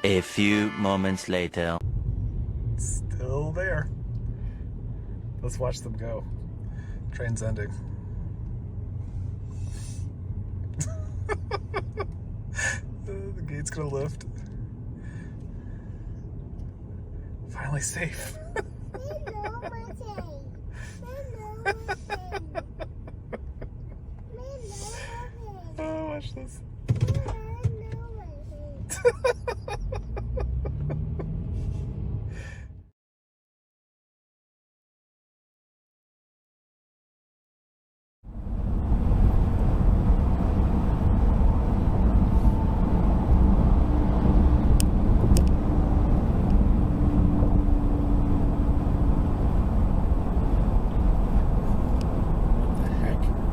A few moments later. Still there. Let's watch them go. Train's ending. The gate's gonna lift. Finally safe. Oh, watch this.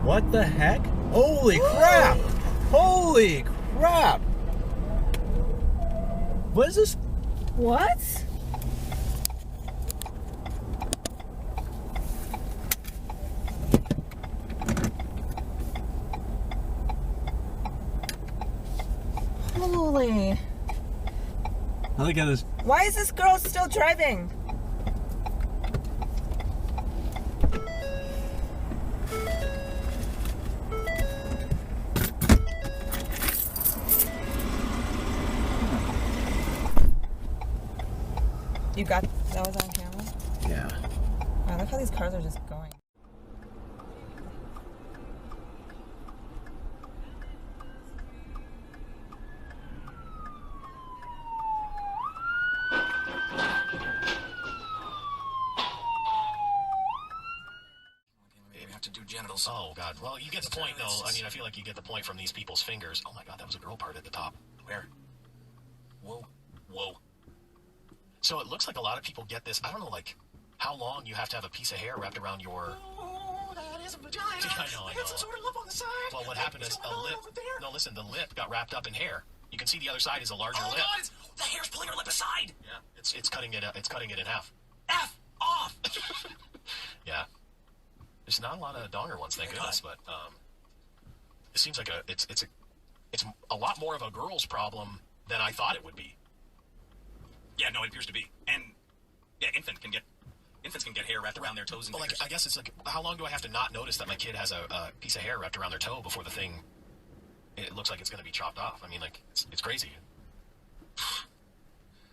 What the heck? Holy crap! Holy crap! What is this? What? Holy. I look at this. Why is this girl still driving? You got that was on camera? Yeah. I like how these cars are just going. We have to do genitals. Oh god. Well, you get the point though. I mean, I feel like you get the point from these people's fingers. Oh my god, that was a girl part at the top. Where? Whoa. Whoa. So it looks like a lot of people get this. I don't know, like, how long you have to have a piece of hair wrapped around your... Oh, that is a vagina. I know. I got some sort of lip on the side. Well, what happened is a lip... No, listen, the lip got wrapped up in hair. You can see the other side is a larger lip. Oh, God, the hair's pulling her lip aside. Yeah, it's cutting it in half. F off. Yeah. There's not a lot of donger ones, thank goodness, but it seems like it's a lot more of a girl's problem than I thought it would be. Yeah, no, it appears to be. And yeah, infants can get hair wrapped around their toes and But like, fingers. I guess it's like, how long do I have to not notice that my kid has a piece of hair wrapped around their toe before the thing, it looks like it's going to be chopped off? I mean, like, it's crazy.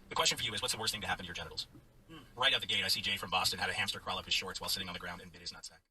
The question for you is, what's the worst thing to happen to your genitals? Right out the gate, I see Jay from Boston had a hamster crawl up his shorts while sitting on the ground and bit his nutsack.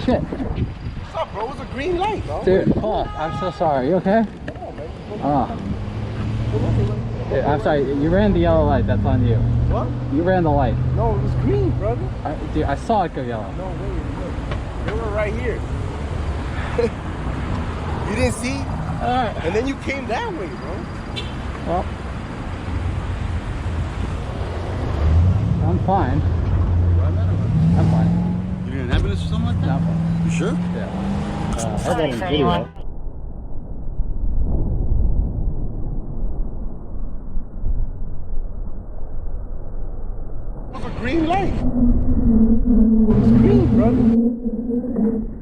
Shit. What's up, bro? It was a green light, bro. Dude, fuck. I'm so sorry. You okay? Dude, I'm sorry. You ran the yellow light. That's on you. What? You ran the light. No, it was green, brother. Dude, I saw it go yellow. No, wait. They were right here. You didn't see? Alright. And then you came that way, bro. Well, I'm fine. I'm fine. You need an ambulance or something like that? No, I'm fine. You sure? Yeah. I have that in video. It was a green light. It was green, brother.